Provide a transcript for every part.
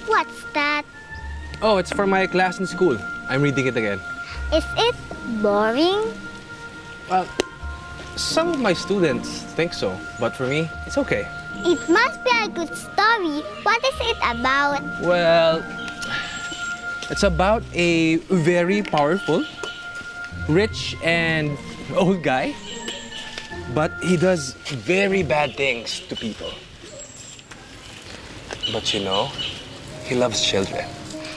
What's that? Oh, it's for my class in school. I'm reading it again. Is it boring? Well, some of my students think so, but for me, it's okay. It must be a good story. What is it about? Well, it's about a very powerful, rich, and old guy. But he does very bad things to people. But you know, he loves children.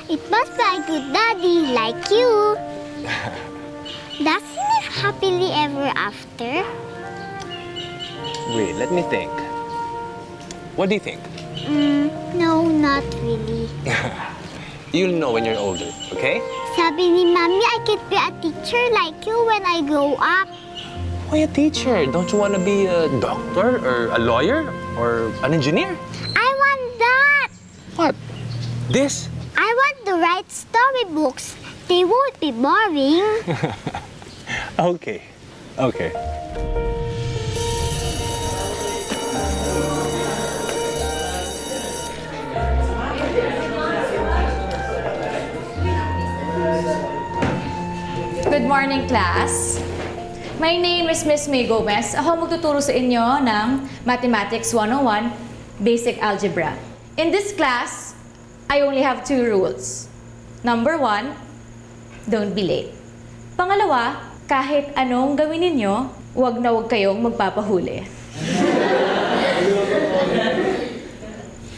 It must be a good daddy like you. Does he live happily ever after? Wait, let me think. What do you think? No, not really. You'll know when you're older, okay? Sabi ni Mami, I could be a teacher like you when I grow up. Why a teacher? Don't you want to be a doctor or a lawyer or an engineer? I want that! What? This? I want to write storybooks. They won't be boring. Okay. Okay. Good morning, class. My name is Miss May Gomez. Ako magtuturo sa inyo ng Mathematics 101, Basic Algebra. In this class, I only have 2 rules. Number 1, don't be late. Pangalawa, kahit anong gawin ninyo, huwag na huwag kayong magpapahuli.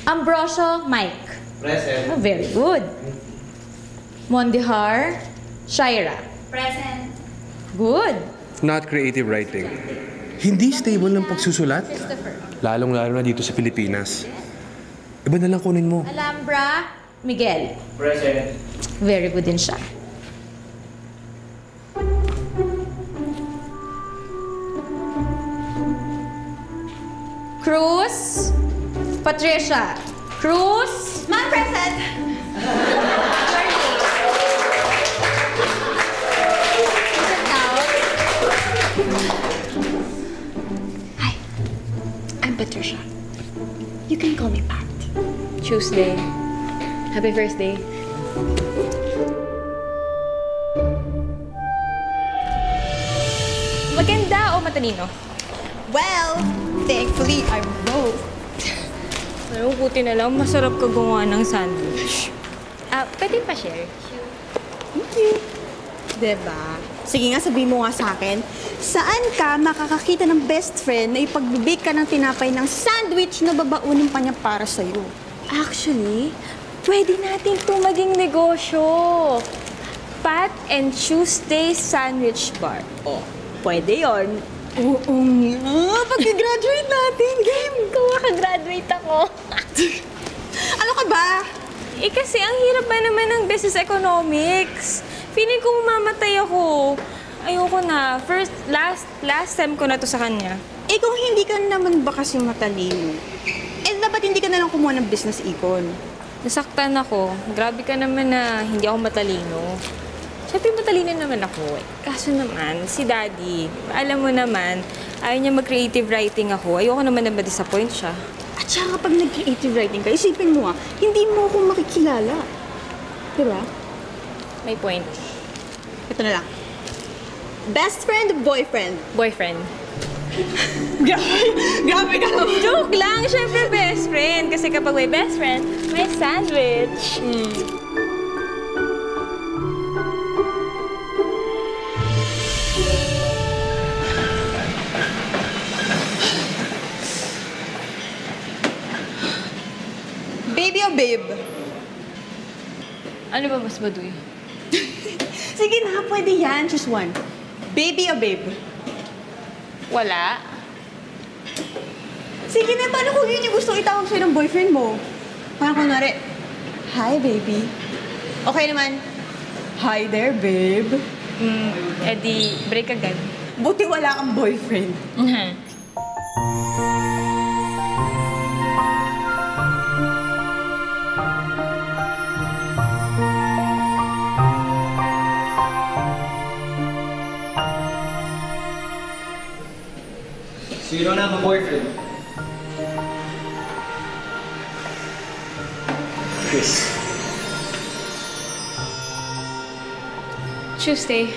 Ambrosio Mike. Present. Oh, very good. Mondihar Shaira. Present. Good. Not creative writing. Hindi stable ng pagsusulat. Lalong-lalo na dito sa Pilipinas. Iba na lang kunin mo. Alhambra Miguel. Present. Very good din siya. Cruz Patricia. Cruz. Ma'am, present. Hi, I'm Patricia. You can call me Pat. Tuesday. Happy first day. Maganda o matalino? Well, thankfully, I'm both. Ano, buti na lang, masarap ka gumawa ng sandwich. Pwede pa share? Thank you. Diba? Sige nga, sabihin mo nga sa akin, saan ka makakakita ng best friend na ipagbibig ka ng tinapay ng sandwich na babaunin pa niya para sa'yo? Actually, pwede natin ito maging negosyo. Pat and Tuesday Sandwich Bar. Oh, pwede yon. Oo nga, pag-graduate natin, game! Kung makagraduate ako. Ano ka ba? Eh kasi ang hirap ba naman ng business economics? Feeling ko mamamatay ako. Ayoko na. Last sem ko na to sa kanya. Eh kung hindi ka naman ba kasi matalino, eh dapat hindi ka na lang kumuha ng business econ. Nasaktan ako. Grabe ka naman na hindi ako matalino. Siyempre matalino naman ako eh. Kaso naman, si Daddy, alam mo naman, ayaw niya mag-creative writing ako. Ayoko naman na ma-disappoint siya. At saka kapag nag-creative writing ka, isipin mo hindi mo ako makikilala. Diba? May point. Ito na lang. Best friend o boyfriend? Boyfriend. Grabe ka naman. Joke lang! Siyempre best friend. Kasi kapag may best friend, may sandwich. Baby o babe? Ano ba mas maduy? Sige na, pwede yan. Choose one. Baby o babe? Wala. Sige na, paano kung yun yung gusto itawag sa'yo ng boyfriend mo? Parang kunwari, hi, baby. Okay naman, hi there, babe. Di, break agad. Buti wala kang boyfriend. So you don't have a boyfriend? Chris. Tuesday.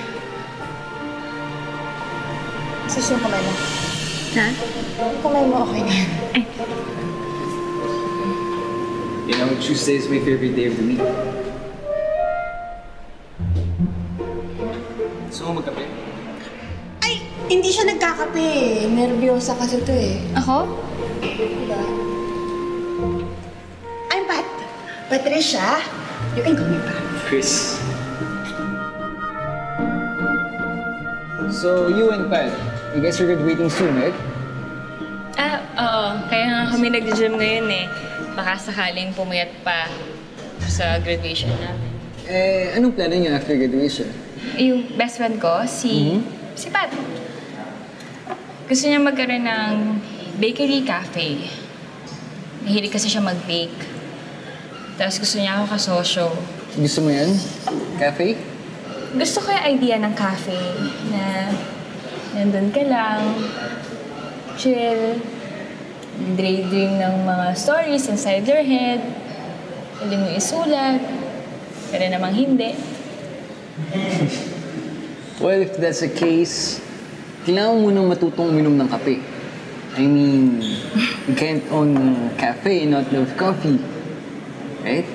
Sus yung kamay mo. Ha? Yung kamay mo, okay na yan. You know, Tuesday is my favorite day of the week. Gusto mo magkape? Ay, hindi siya nagkakape. Nervyosa kasi to eh. Ako? Diba? I'm Pat. Patricia. You can call me Pat. Chris. So, you and Pat, you guys are graduating soon, right? Oo. Kaya nga kami nag-gym ngayon eh. Baka sakaling pumayat pa sa graduation namin. Eh, anong plano niyo after graduation? Yung best friend ko, si Pat. Gusto niya magkaroon ng bakery cafe. Mahilig kasi siya mag-bake. Tapos gusto niya ako kasosyo. Gusto mo yan? Cafe? Gusto ko yung idea ng cafe na nandun ka lang, chill, daydream ng mga stories inside your head, pwede mo isulat, pwede namang hindi. Well, if that's the case, kailangan mo munang matutong uminom ng kape. I mean, you can't own a cafe and not love coffee. Right?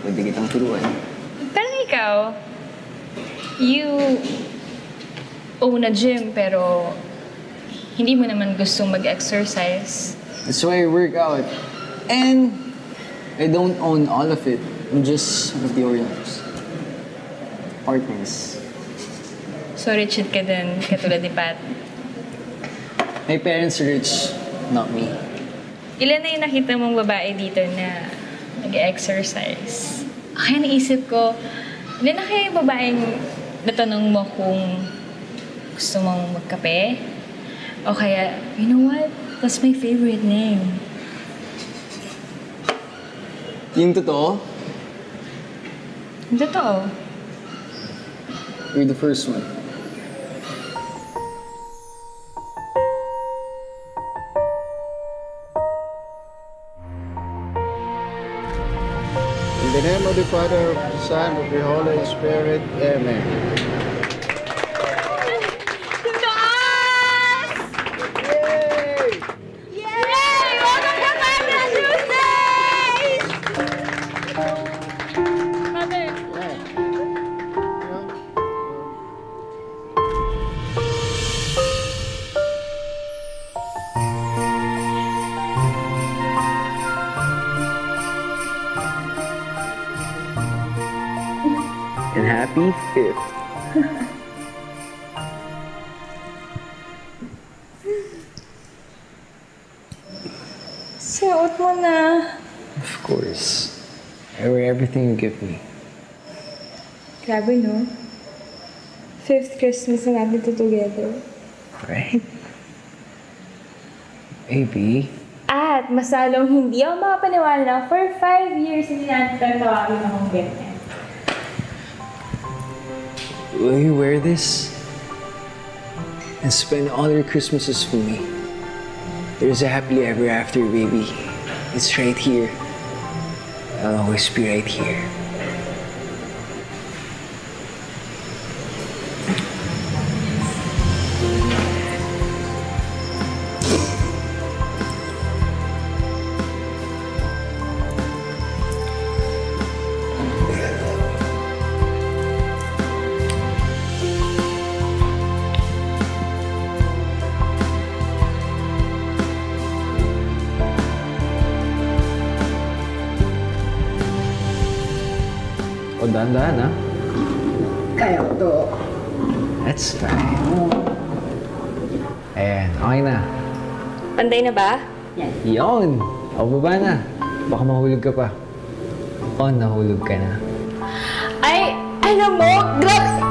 Pwede kitang turuan. Pero ikaw, you own a gym pero hindi mo naman gustong mag-exercise. That's why I work out. And I don't own all of it. I'm just one of the owners. Partners. So rich ka din, katulad ni Pat. My parents are rich, not me. Ilan na yung nakita mong babae dito na nag-exercise? Kaya naisip ko, ilan na kaya yung babaeng natanong mo kung gusto mong magkape? O kaya, you know what? That's my favorite name. Yung totoo, Yung totoo. you're the first one. In the name of the Father, of the Son, of the Holy Spirit. Amen. And happy 5th. Suot mo na. Of course. I wear everything you give me. Grabe, no? 5th Christmas na natin to together. Right? Baby. At masalong hindi ako makapaniwala na for 5 years hindi natin tatawagin akong ganyan. Will you wear this? And spend all your Christmases with me? There's a happily ever after, baby. It's right here. I'll always be right here. O, dahan-dahan, ha? Kaya ko to. That's fine. Ayan, okay na. Panday na ba? Yun! O, baba na. Baka mahulog ka pa. O, nahulog ka na. Ay, alam mo, grabe!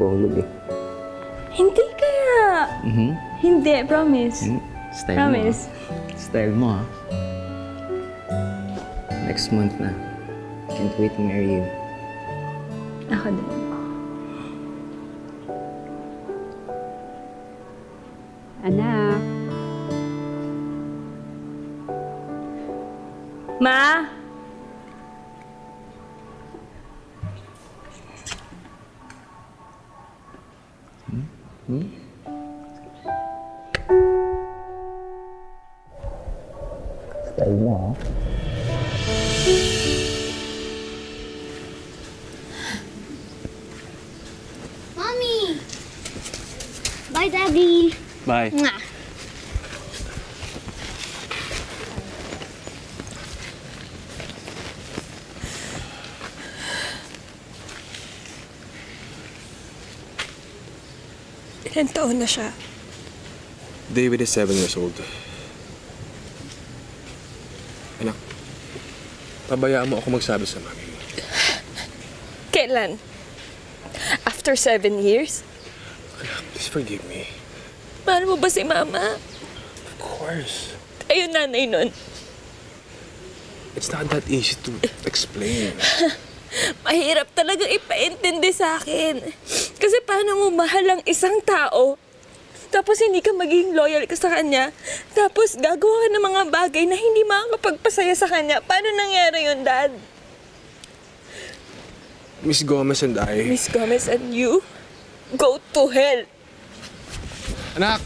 ako hulog eh. Hindi kaya. Hindi, promise. Style Promise. mo. Style mo, ha? Next month na. Can't wait to marry you. Ako din. Anak. Ma! Style mo, ha? Mommy! Bye, Daddy. Bye. Mwah. Ilan taon na siya? David is 7 years old. Anak, pabayaan mo ako magsabi sa mami mo. Kailan? After 7 years? Anak, please forgive me. Mahal mo ba si Mama? Of course. Ayun, nanay nun. It's not that easy to explain. Mahirap talaga ipaintindi sa akin. Kasi paano mo mahal ang isang tao, tapos hindi ka maging loyal ka sa kanya, tapos gagawa ka ng mga bagay na hindi makakapagpasaya sa kanya. Paano nangyari yun, Dad? Miss Gomez and I... Miss Gomez and you, go to hell. Anak!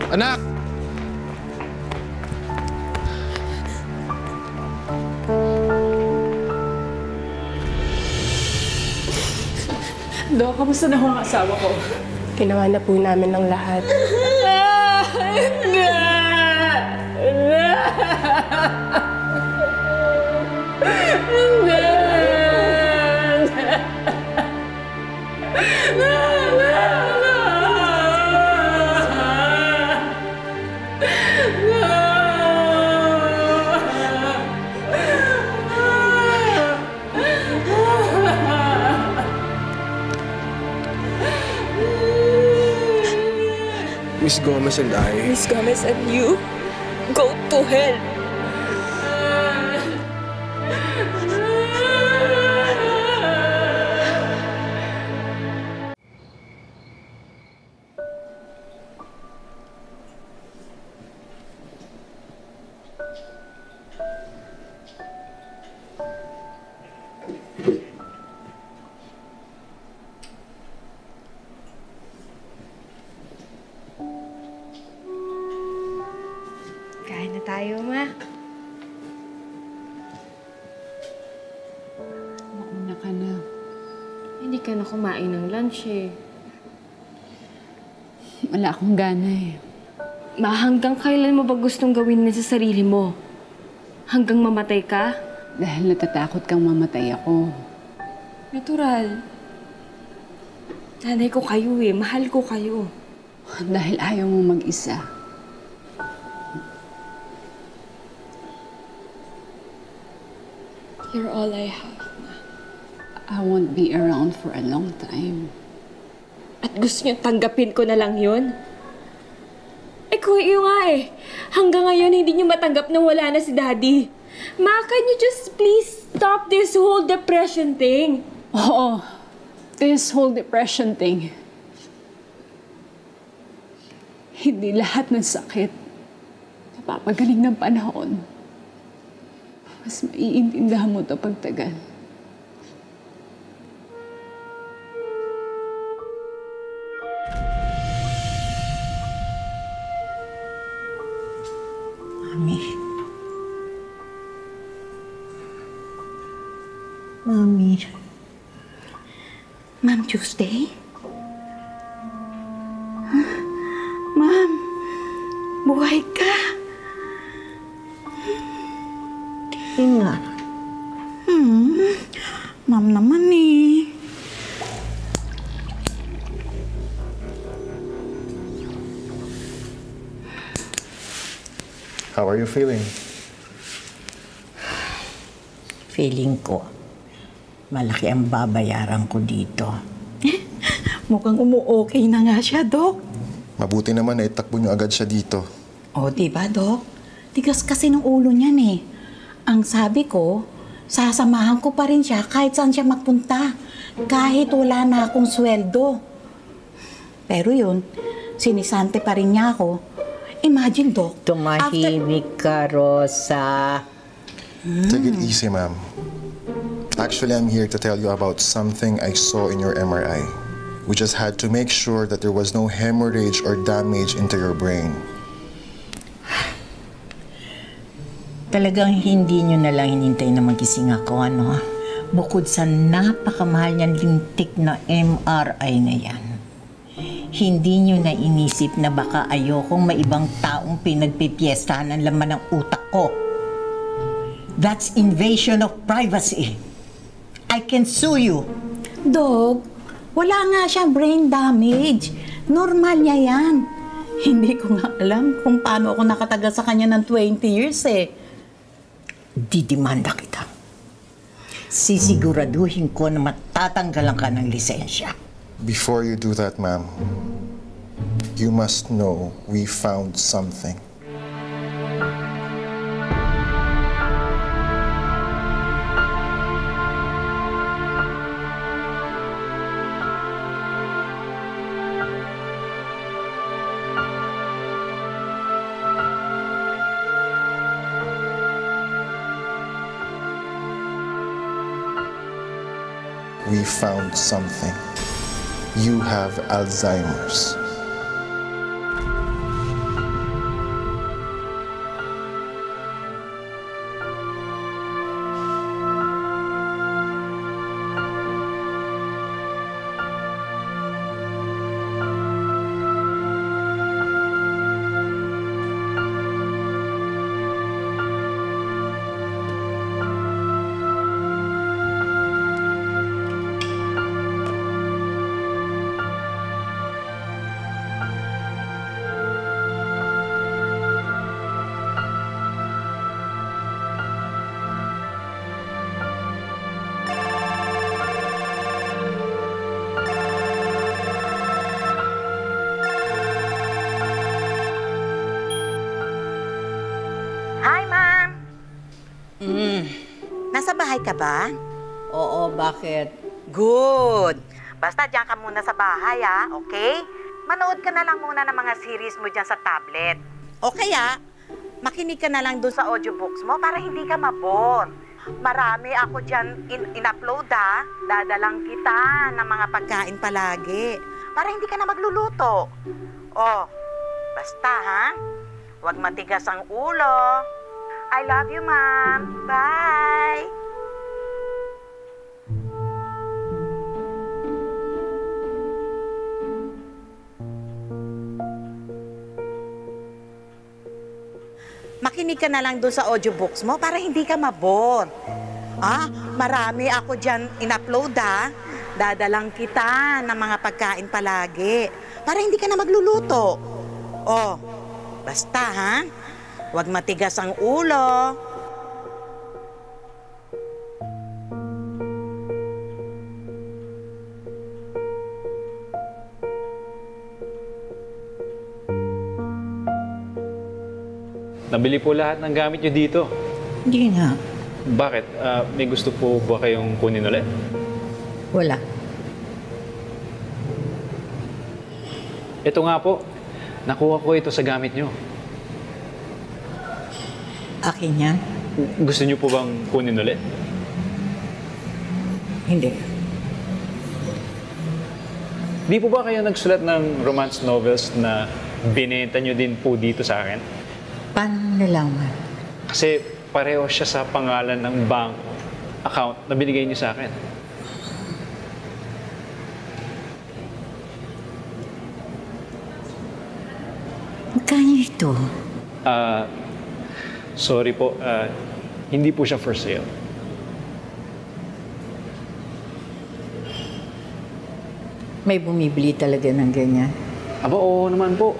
Anak! Do, kamusta na ang asawa ko? Ginawa na po namin ng lahat. Miss Gomez and I... Miss Gomez and you, go to hell. Kain na tayo, Ma. Mauna ka na. Hindi ka na kumain ng lunch eh. Wala akong gana eh. Ma, hanggang kailan mo ba gustong gawin na sa sarili mo? Hanggang mamatay ka? Dahil natatakot kang mamatay ako. Natural. Nanay ko kayo eh. Mahal ko kayo. Dahil ayaw mo mag-isa. You're all I have. I won't be around for a long time. At gusto niyo tanggapin ko na lang yun? Eh kung iyo nga eh. Hanggang ngayon hindi niyo matanggap na wala na si Daddy. Ma, can you just please stop this whole depression thing? Oo. This whole depression thing. Hindi lahat ng sakit napapagaling ng panahon. Mas maiintindihan mo ito pagtagal. Mami. Ma'am Tuesday? Huh? Ma'am, buhay ka. Tingin nga. Ma'am naman eh. How are you feeling? Feeling ko, malaki ang babayaran ko dito Mukhang umu-okay na nga siya, Dok. Mabuti naman na itakbo niyo agad siya dito. O, diba, Dok? Tigas kasi ng ulo niyan eh. Ang sabi ko, sasamahan ko pa rin siya kahit saan siya magpunta. Kahit wala na akong sweldo. Pero yun, sinisante pa rin niya ako. Imagine, Dok. Tumahimik ka, Rosa. Take it easy, ma'am. Actually, I'm here to tell you about something I saw in your MRI. We just had to make sure that there was no hemorrhage or damage into your brain. Talagang hindi nyo na lang hinintay na magising ako, ano? Bukod sa napakamahal niyang lintik na MRI na yan, hindi nyo na inisip na baka ayokong may ibang taong pinagpipiestahan ang laman ng utak ko. That's invasion of privacy. I can sue you. Dog, wala nga siyang brain damage. Normal niya yan. Hindi ko nga alam kung paano ako nakatagal sa kanya ng 20 years eh. Didimanda kita. Sisiguraduhin ko na matatanggalan ka ng lisensya. Before you do that, ma'am, you must know we found something. We found something. You have Alzheimer's. Nasa bahay ka ba? Oo, bakit? Good. Basta diyan ka muna sa bahay, okay? Manood ka na lang muna ng mga series mo diyan sa tablet. O kaya, makinig ka na lang dun sa audiobooks mo para hindi ka mabore. Marami ako diyan in-upload, Dadalang kita ng mga pagkain palagi para hindi ka na magluluto. Oh, basta Huwag matigas ang ulo. I love you, Mom. Bye! Makinig ka na lang doon sa audiobooks mo para hindi ka mabore. Marami ako dyan in-upload, Dadalang kita ng mga pagkain palagi para hindi ka na magluluto. Oh, basta, Huwag matigas ang ulo. Nabili po lahat ng gamit nyo dito. Hindi nga. Bakit? May gusto po ba kayong kunin ulit? Wala. Ito nga po. Nakuha ko ito sa gamit nyo. Akin yan? Gusto nyo po bang kunin ulit? Hindi. Di po ba kayo nagsulat ng romance novels na binenta nyo din po dito sa akin? Paano nalaman? Kasi pareho siya sa pangalan ng bank account na binigay nyo sa akin. Magkano ito? Sorry po, hindi po siya for sale. May bumibili talaga ng ganyan? Aba, oo naman po.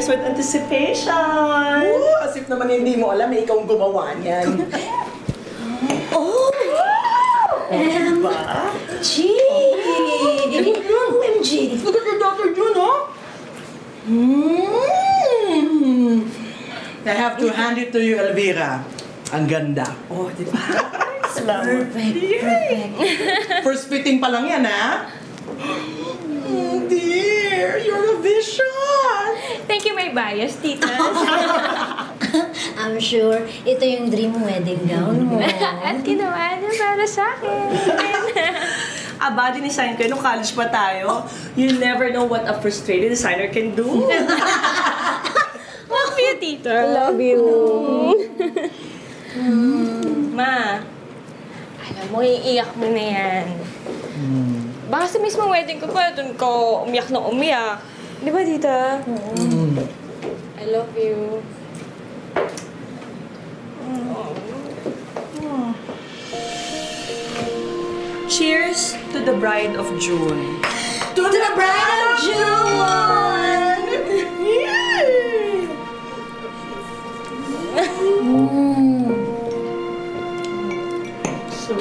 with anticipation. Ooh, as if naman hindi mo alam, ikaw ang gumawa niyan. Oh! OMG! Look at your daughter, June, huh? I have to hand it to you, Elvira. Ang ganda. Oh, di ba? Salamat. Perfect. First fitting pa lang yan, ha? Dear, you're a vision! Thank you, my bias, tita. I'm sure ito yung dream wedding gown mo. At ginawa niya para sa akin. Aba, dinesign ko nung college pa tayo. You never know what a frustrated designer can do. Love you, tita. Love you. Ma, alam mo, iiyak mo na yan. Baka sa mismong wedding ko pa, doon ko umiyak na umiyak. Di ba, tita? I love you. Cheers to the bride of June. To the bride of June! So,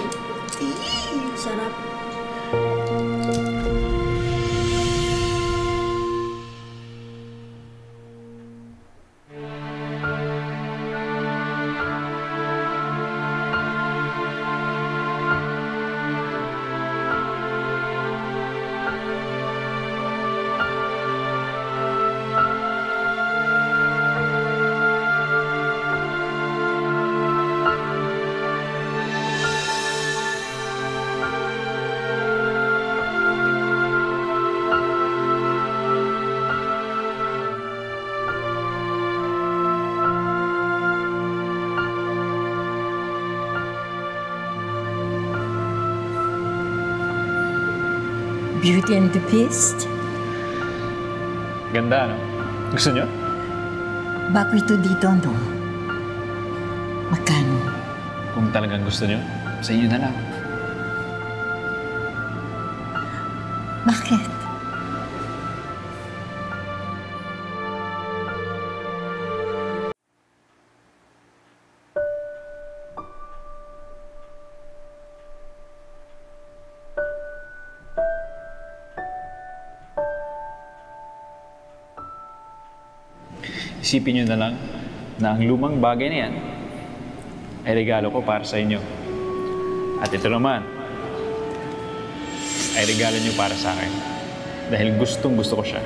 sarap. Beauty and the Beast? Ganda, no? Gusto nyo? Bago ito dito, no? Magkano? Kung talagang gusto nyo, sa inyo na lang. Bakit? Isipin nyo na lang na ang lumang bagay na yan ay regalo ko para sa inyo. At ito naman ay regalo nyo para sa akin dahil gustong-gusto ko siya.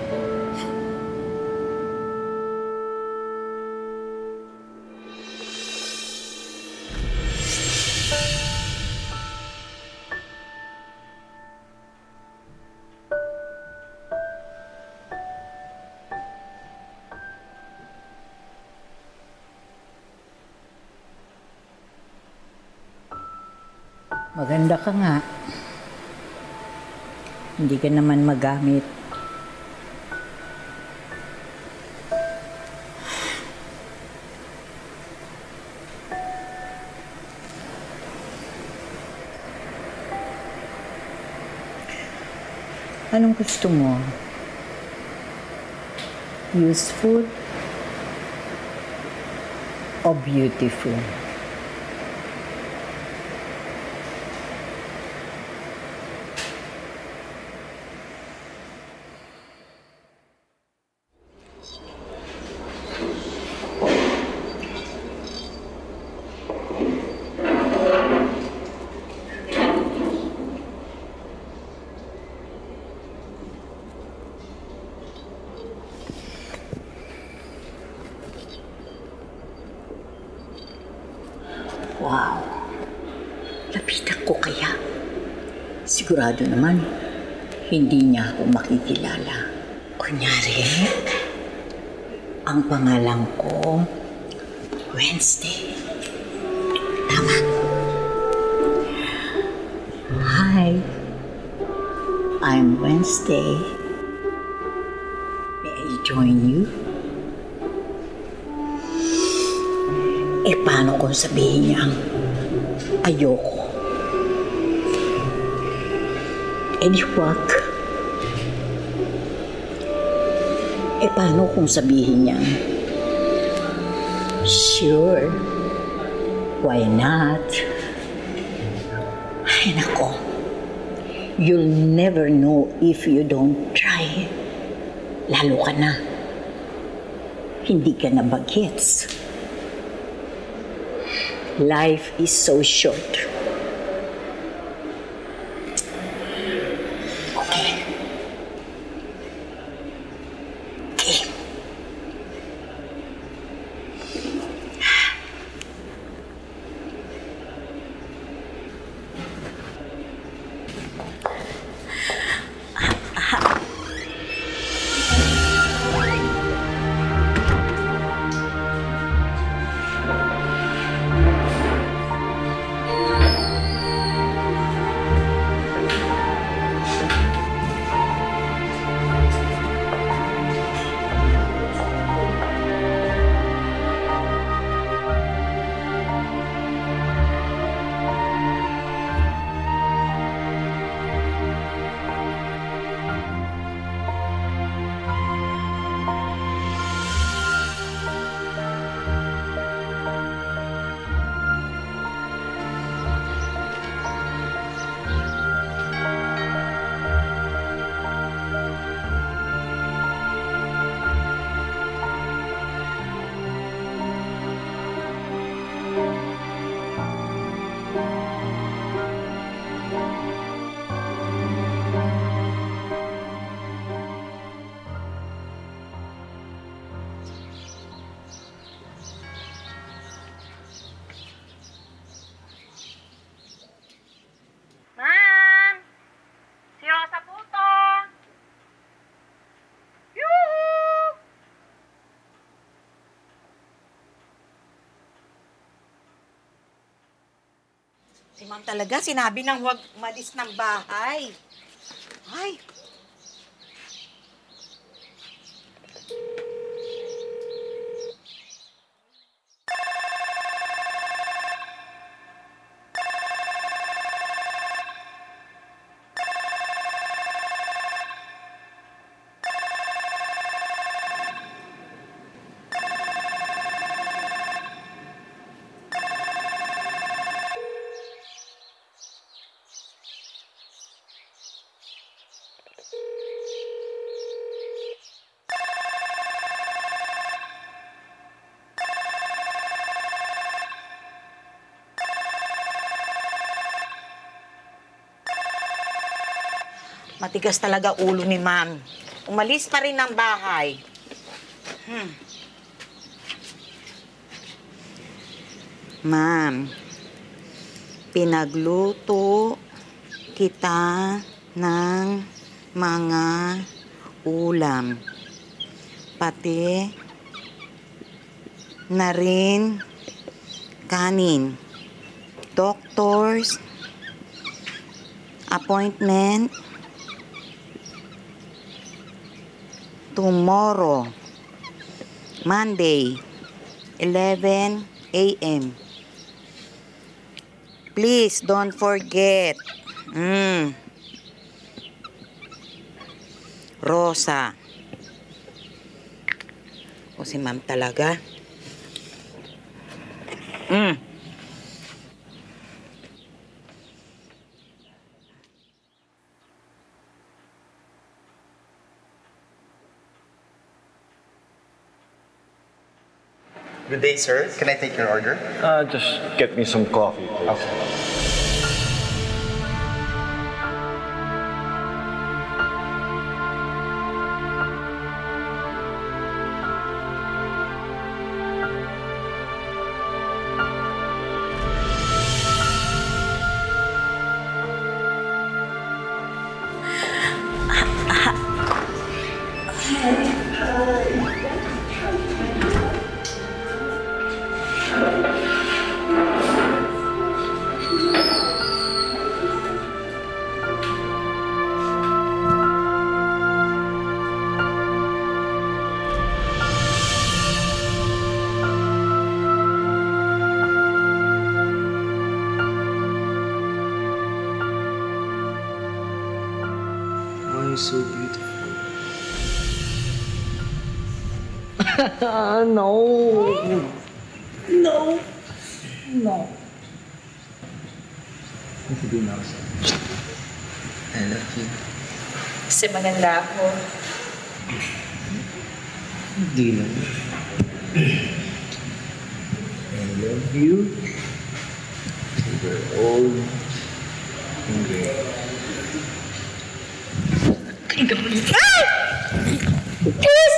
Maganda ka nga. Hindi ka naman magamit. Anong gusto mo? Useful o beautiful? Wow. Lapitan ko kaya? Sigurado naman, hindi niya ako makikilala. Kunyari, ang pangalan ko, Wednesday. Tama. Hi, I'm Wednesday. May I join you? Eh, paano kung sabihin niya ang ayoko? Eh, di wag. paano kung sabihin niya? Sure. Why not? Ay, nako. You'll never know if you don't try. Lalo ka na. Hindi ka na bagets. Life is so short. Si Ma'am talaga, sinabi nang huwag umalis ng bahay. Ay. Matigas talaga ulo ni Ma'am. Umalis pa rin ng bahay. Ma'am, pinagluto kita ng mga ulam. Pati na rin kanin. Doctor's appointment tomorrow, Monday, 11 a.m. Please don't forget. Rosa. O si Ma'am talaga. Good day, sir. Can I take your order? Just get me some coffee, please. Okay. So beautiful. No. No. No. Sabihin ako sa'yo. I love you. Kasi maganda ako. Hindi lang. I love you. We're old and gray. Kiss!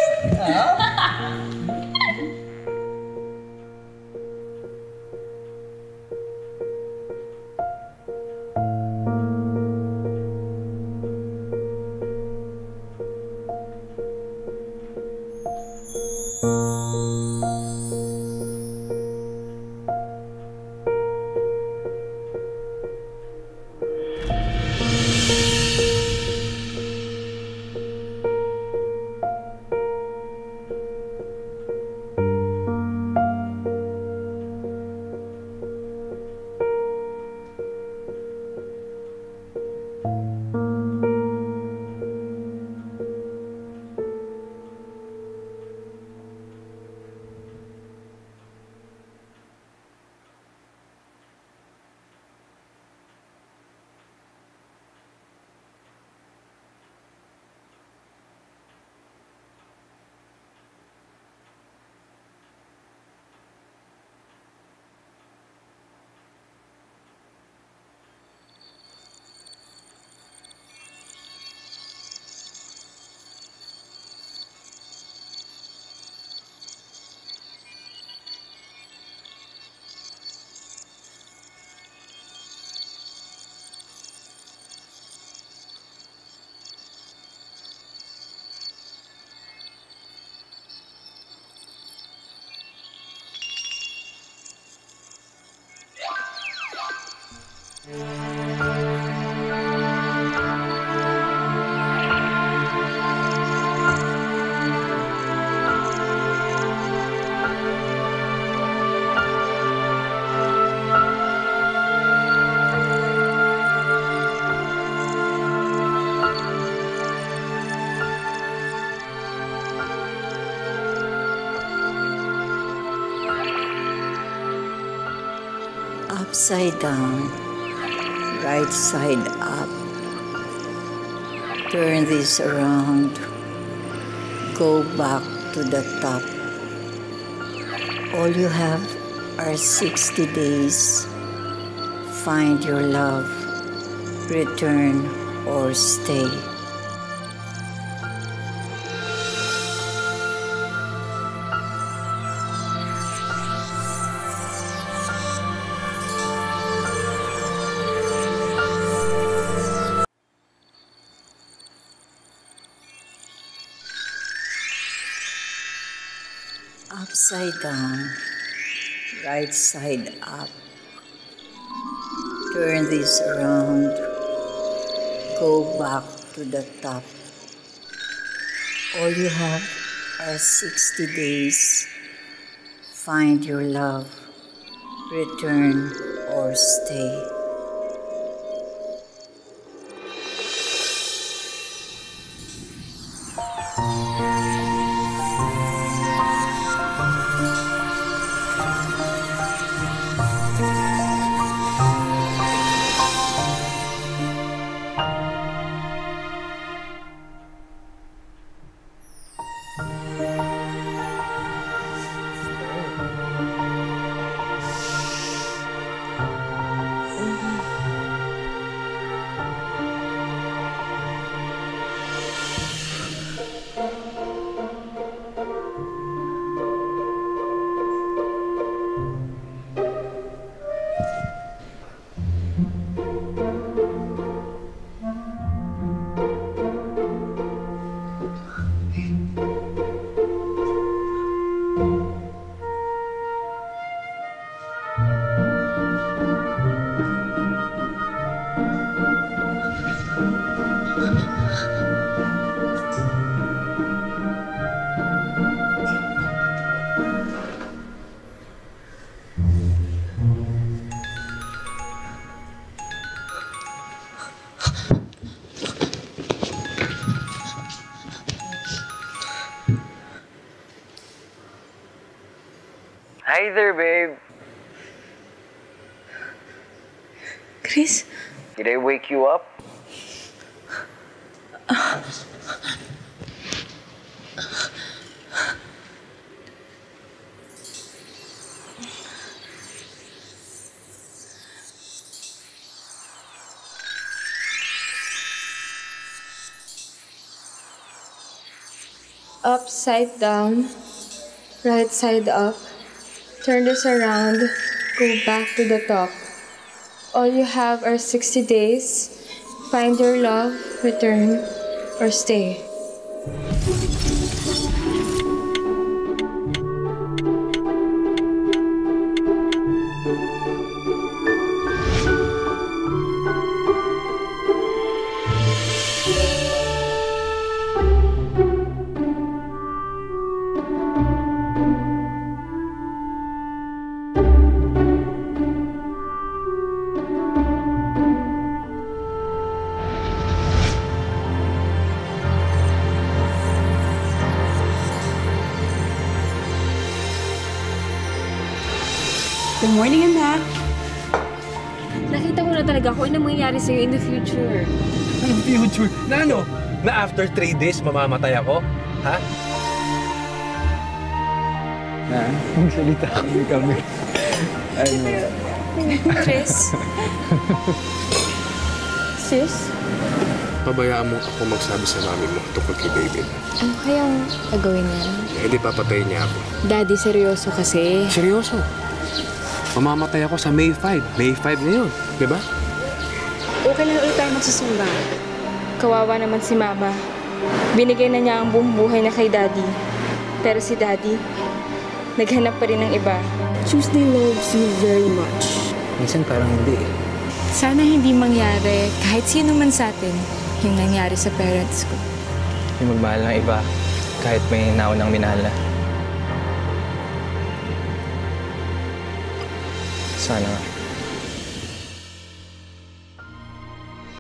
Upside down, right side up. Turn this around. Go back to the top. All you have are 60 days. Find your love, return or stay. Upside down, right side up. Turn this around. Go back to the top. All you have are 60 days. Find your love, return or stay. there, babe. Chris? Did I wake you up? Upside down, right side up. Turn this around, go back to the top. All you have are 60 days. Find your love, return, or stay. Good morning, anak. Nakita mo na talaga kung ano mangyayari sa'yo in the future. Anong future? Na ano? Na after 3 days, mamamatay ako? Ha? Na, magsalita kami. Ano? Chris? Sis? Pabayaan mo ako magsabi sa mami mo tungkol kay David. Ano kayang gagawin niya? Eh, di papatayin niya ako. Daddy, seryoso kasi. Seryoso? Mamamatay ako sa May 5. May 5 ngayon, di ba? Okay lang ulit tayo magsusumba. Kawawa naman si Mama. Binigay na niya ang buong buhay na kay Daddy. Pero si Daddy, naghanap pa rin ng iba. Tuesday loves you very much. Minsan parang hindi eh. Sana hindi mangyari kahit sino man sa atin yung nangyari sa parents ko. Yung magmahal ng iba, kahit may naunang minahal na. Sana nga.